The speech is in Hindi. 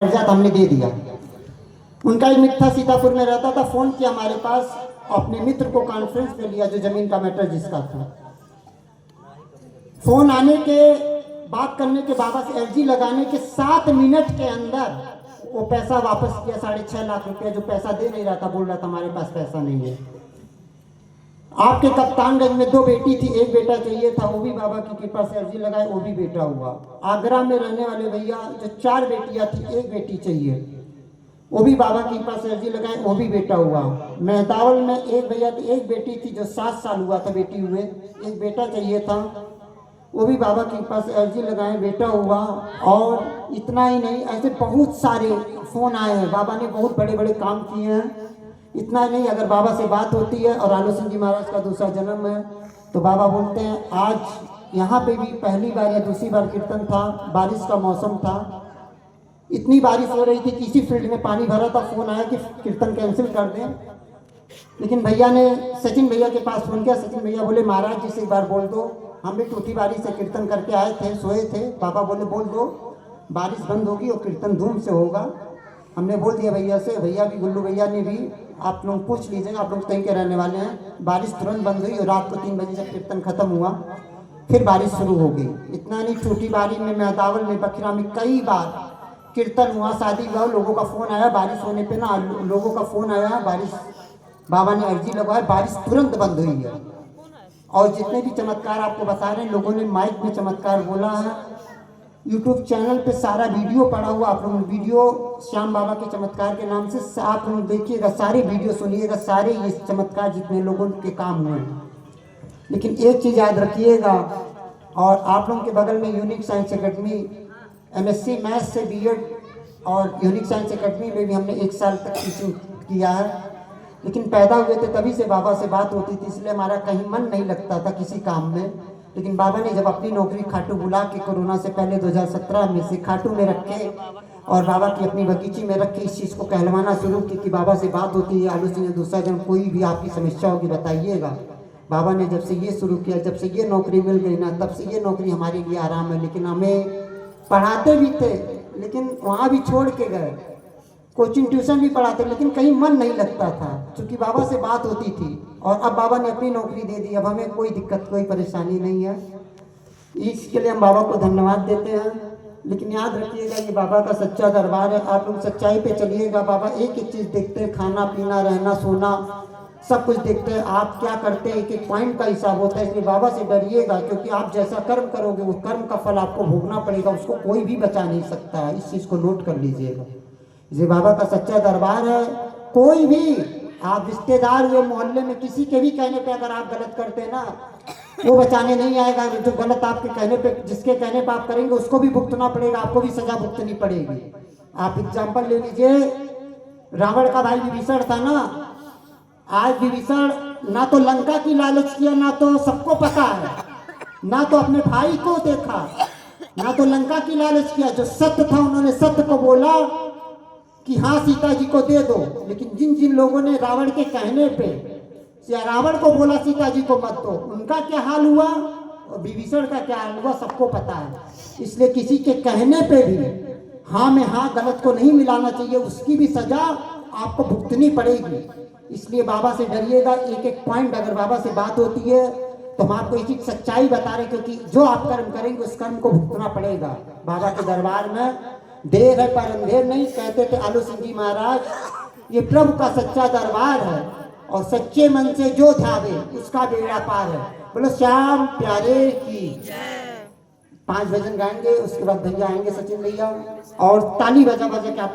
कागजात हमने दे दिया। उनका एक मित्र था, सीतापुर में रहता था। फोन किया हमारे पास, अपने मित्र को कॉन्फ्रेंस पे लिया, जो जमीन का मैटर जिसका था। फोन आने के बात करने के, बाबा से अर्जी लगाने के 7 मिनट के अंदर वो पैसा वापस किया, 6.5 लाख रुपया। जो पैसा दे नहीं रहा था, बोल रहा था हमारे पास पैसा नहीं है। आपके कप्तानगंज में 2 बेटी थी, एक बेटा चाहिए था, वो भी बाबा की कृपा से अर्जी लगाए, वो भी बेटा हुआ। आगरा में रहने वाले भैया, जो 4 बेटियां थी, एक बेटी चाहिए, वो भी बाबा की कृपा से अर्जी लगाए, वो भी बेटा हुआ। मेहतावल में एक भैया थी, एक बेटी थी, जो 7 साल हुआ था बेटी हुए, एक बेटा चाहिए था, वो भी बाबा की कृपा से अर्जी लगाए, बेटा हुआ। और इतना ही नहीं, ऐसे बहुत सारे फोन आए हैं। बाबा ने बहुत बड़े बड़े काम किए हैं। इतना नहीं, अगर बाबा से बात होती है और आलो सिंह जी महाराज का दूसरा जन्म है, तो बाबा बोलते हैं आज यहाँ पे भी पहली बार या दूसरी बार कीर्तन था, बारिश का मौसम था, इतनी बारिश हो रही थी कि इसी फील्ड में पानी भरा था। फोन आया कि कीर्तन कैंसिल कर दें, लेकिन भैया ने सचिन भैया के पास फोन किया। सचिन भैया बोले महाराज जी से एक बार बोल दो, हम भी टूटी बारिश से कीर्तन करके आए थे, सोए थे। बाबा बोले बोल दो, बारिश बंद होगी और कीर्तन धूम से होगा। हमने बोल दिया भैया से, भैया भी, गुल्लू भैया ने भी, आप लोग पूछ लीजिएगा, आप लोग कहीं के रहने वाले हैं। बारिश तुरंत बंद हुई और रात को 3 बजे जब कीर्तन खत्म हुआ, फिर बारिश शुरू हो गई। इतना नहीं, छोटी बारी में, मेहतावल में, बखरा में कई बार कीर्तन हुआ, शादी हुआ, लोगों का फोन आया। बारिश होने पे ना लोगों का फोन आया, बारिश, बाबा ने अर्जी लगवाई, बारिश तुरंत बंद हुई है। और जितने भी चमत्कार आपको बता रहे हैं, लोगों ने माइक में चमत्कार बोला है। यूट्यूब चैनल पे सारा वीडियो पड़ा हुआ, आप लोग वीडियो श्याम बाबा के चमत्कार के नाम से आप लोग देखिएगा, सारे वीडियो सुनिएगा, सारे ये चमत्कार जितने लोगों के काम हुए। लेकिन एक चीज़ याद रखिएगा, और आप लोगों के बगल में unique science academy, MSc math से BEd, और यूनिक साइंस एकेडमी में भी हमने 1 साल तक टीचिंग किया है। लेकिन पैदा हुए थे तभी से बाबा से बात होती थी, इसलिए हमारा कहीं मन नहीं लगता था किसी काम में। लेकिन बाबा ने जब अपनी नौकरी खाटू बुला के कोरोना से पहले 2017 में से खाटू में रखे और बाबा की अपनी बगीची में रख के इस चीज़ को कहलवाना शुरू की कि बाबा से बात होती है, आलू सिंह दूसरा जन, कोई भी आपकी समस्या होगी बताइएगा। बाबा ने जब से ये शुरू किया, जब से ये नौकरी मिल गई ना, तब से ये नौकरी हमारे लिए आराम है। लेकिन हमें पढ़ाते भी थे, लेकिन वहाँ भी छोड़ के गए, कोचिंग ट्यूशन भी पढ़ाते, लेकिन कहीं मन नहीं लगता था, क्योंकि बाबा से बात होती थी। और अब बाबा ने अपनी नौकरी दे दी, अब हमें कोई दिक्कत, कोई परेशानी नहीं है। इसके लिए हम बाबा को धन्यवाद देते हैं। लेकिन याद रखिएगा, ये बाबा का सच्चा दरबार है, आप लोग सच्चाई पे चलिएगा। बाबा एक एक चीज़ देखते हैं, खाना पीना, रहना सोना, सब कुछ देखते हैं। आप क्या करते हैं, एक एक पॉइंट का हिसाब होता है। इसलिए बाबा से डरिएगा, क्योंकि आप जैसा कर्म करोगे, उस कर्म का फल आपको भोगना पड़ेगा, उसको कोई भी बचा नहीं सकता है। इस चीज़ को नोट कर लीजिएगा। ये बाबा का सच्चा दरबार है। कोई भी आप रिश्तेदार हुए, मोहल्ले में किसी के भी कहने पे अगर आप गलत करते हैं ना, वो बचाने नहीं आएगा। जो गलत आपके कहने पे, जिसके कहने पे आप करेंगे, उसको भी भुगतना पड़ेगा, आपको भी सजा भुगतनी पड़ेगी। आप एग्जाम्पल ले लीजिए, रावण का भाई विभीषण था ना। आज विभीषण ना तो लंका की लालच किया, ना तो सबको पता है, ना तो अपने भाई को देखा, ना तो लंका की लालच किया। जो सत्य था, उन्होंने सत्य को बोला कि हाँ सीता जी को दे दो। लेकिन जिन जिन लोगों ने रावण के कहने पे रावण को बोला सीता जी को मत दो, उनका क्या हाल हुआ और विभीषण का क्या हाल हुआ, सबको पता है। इसलिए किसी के कहने पे भी हाँ में हाँ, गलत को नहीं मिलाना चाहिए, उसकी भी सजा आपको भुगतनी पड़ेगी। इसलिए बाबा से डरिएगा। एक एक पॉइंट अगर बाबा से बात होती है तो हम आपको इसी सच्चाई बता रहे, क्योंकि जो आप कर्म करेंगे उस कर्म को भुगतना पड़ेगा। बाबा के दरबार में देर है पर अंधेर नहीं, कहते थे आलू सिंह जी महाराज। ये प्रभु का सच्चा दरबार है, और सच्चे मन से जो ध्यावे उसका बेड़ा पार है। बोलो श्याम प्यारे की। 5 भजन गाएंगे, उसके बाद भैया आएंगे, सचिन भैया, और ताली बजा बजा के आप